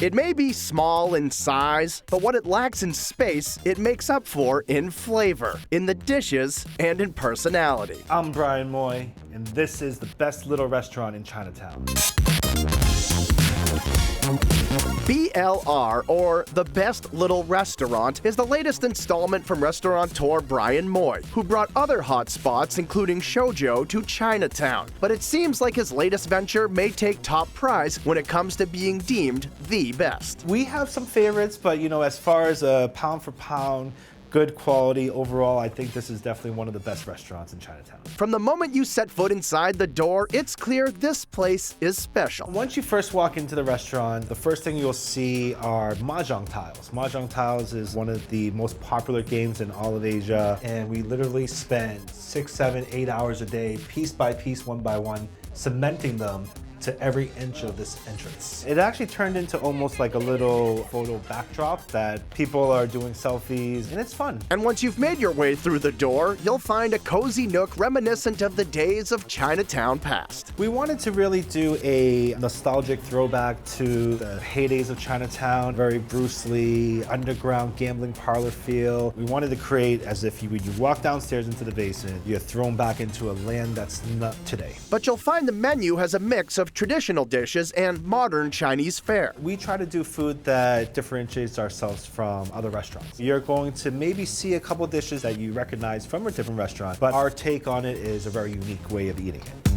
It may be small in size, but what it lacks in space, it makes up for in flavor, in the dishes, and in personality. I'm Brian Moy, and this is the best little restaurant in Chinatown. BLR, or The Best Little Restaurant, is the latest installment from restaurateur Brian Moy, who brought other hot spots, including Shojo, to Chinatown. But it seems like his latest venture may take top prize when it comes to being deemed the best. We have some favorites, but as far as a pound for pound, good quality overall, I think this is definitely one of the best restaurants in Chinatown. From the moment you set foot inside the door, it's clear this place is special. Once you first walk into the restaurant, the first thing you'll see are mahjong tiles. Mahjong tiles is one of the most popular games in all of Asia, and we literally spend 6, 7, 8 hours a day, piece by piece, one by one, cementing them to every inch of this entrance. It actually turned into almost like a little photo backdrop that people are doing selfies, and it's fun. And once you've made your way through the door, you'll find a cozy nook reminiscent of the days of Chinatown past. We wanted to really do a nostalgic throwback to the heydays of Chinatown, very Bruce Lee, underground gambling parlor feel. We wanted to create as if when you walk downstairs into the basement, you're thrown back into a land that's not today. But you'll find the menu has a mix of traditional dishes and modern Chinese fare. We try to do food that differentiates ourselves from other restaurants. You're going to maybe see a couple dishes that you recognize from a different restaurant, but our take on it is a very unique way of eating it.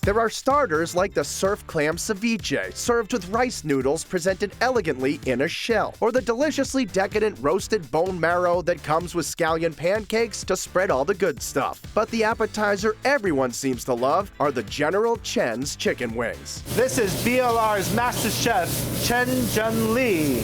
There are starters like the surf clam ceviche, served with rice noodles presented elegantly in a shell, or the deliciously decadent roasted bone marrow that comes with scallion pancakes to spread all the good stuff. But the appetizer everyone seems to love are the General Chen's chicken wings. This is BLR's master chef, Chen Jun Lee.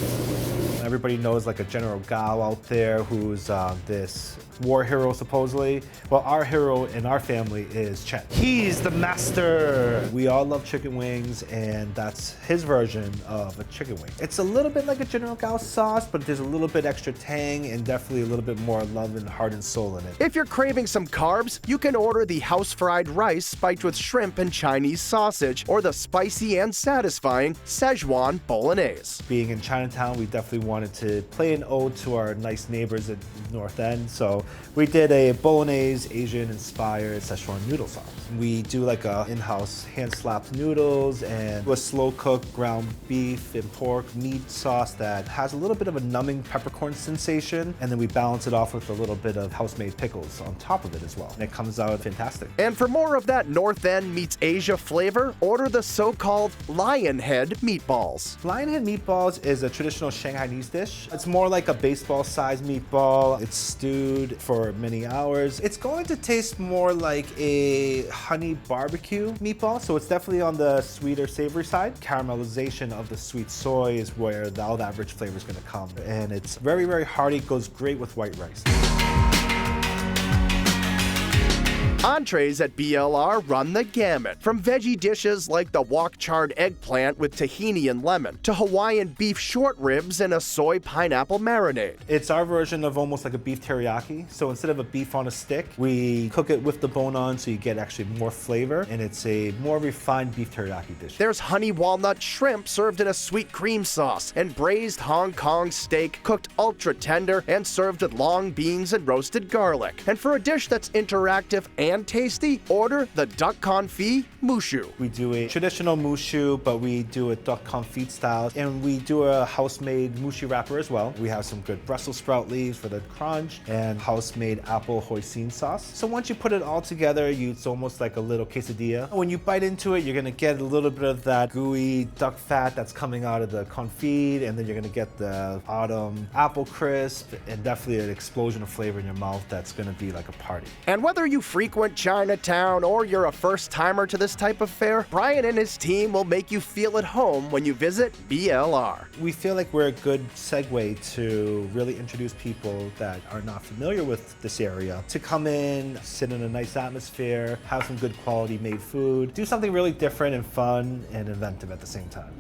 Everybody knows like a General Gao out there who's this war hero supposedly. Well, our hero in our family is Chen. He's the master. We all love chicken wings, and that's his version of a chicken wing. It's a little bit like a General Gao sauce, but there's a little bit extra tang and definitely a little bit more love and heart and soul in it. If you're craving some carbs, you can order the house-fried rice spiked with shrimp and Chinese sausage, or the spicy and satisfying Szechuan Bolognaise. Being in Chinatown, we definitely wanted to play an ode to our nice neighbors at North End, so we did a Bolognaise Asian-inspired Szechuan noodle sauce. We do like a in-house hand-slapped noodles and a slow-cooked ground beef and pork meat sauce that has a little bit of a numbing peppercorn sensation, and then we balance it off with a little bit of house-made pickles on top of it as well. And it comes out fantastic. And for more of that North End meets Asia flavor, order the so-called Lionhead Meatballs. Lionhead Meatballs is a traditional Shanghainese dish. It's more like a baseball-sized meatball. It's stewed for many hours. It's going to taste more like a honey barbecue meatball, so it's definitely on the sweeter, savory side. Caramelization of the sweet soy is where all that rich flavor is going to come, and it's very, very hearty. Goes great with white rice. Entrees at BLR run the gamut, from veggie dishes like the wok-charred eggplant with tahini and lemon, to Hawaiian beef short ribs and a soy pineapple marinade. It's our version of almost like a beef teriyaki. So instead of a beef on a stick, we cook it with the bone on so you get actually more flavor, and it's a more refined beef teriyaki dish. There's honey walnut shrimp served in a sweet cream sauce, and braised Hong Kong steak cooked ultra tender and served with long beans and roasted garlic. And for a dish that's interactive and tasty, order the duck confit Mushu. We do a traditional Mushu, but we do a duck confit style, and we do a house-made Mushu wrapper as well. We have some good Brussels sprout leaves for the crunch and house-made apple hoisin sauce. So once you put it all together, it's almost like a little quesadilla. When you bite into it, you're gonna get a little bit of that gooey duck fat that's coming out of the confit, and then you're gonna get the autumn apple crisp, and definitely an explosion of flavor in your mouth that's gonna be like a party. And whether you frequent Chinatown or you're a first-timer to this type of fare, Brian and his team will make you feel at home when you visit BLR. We feel like we're a good segue to really introduce people that are not familiar with this area to come in, sit in a nice atmosphere, have some good quality made food, do something really different and fun and inventive at the same time.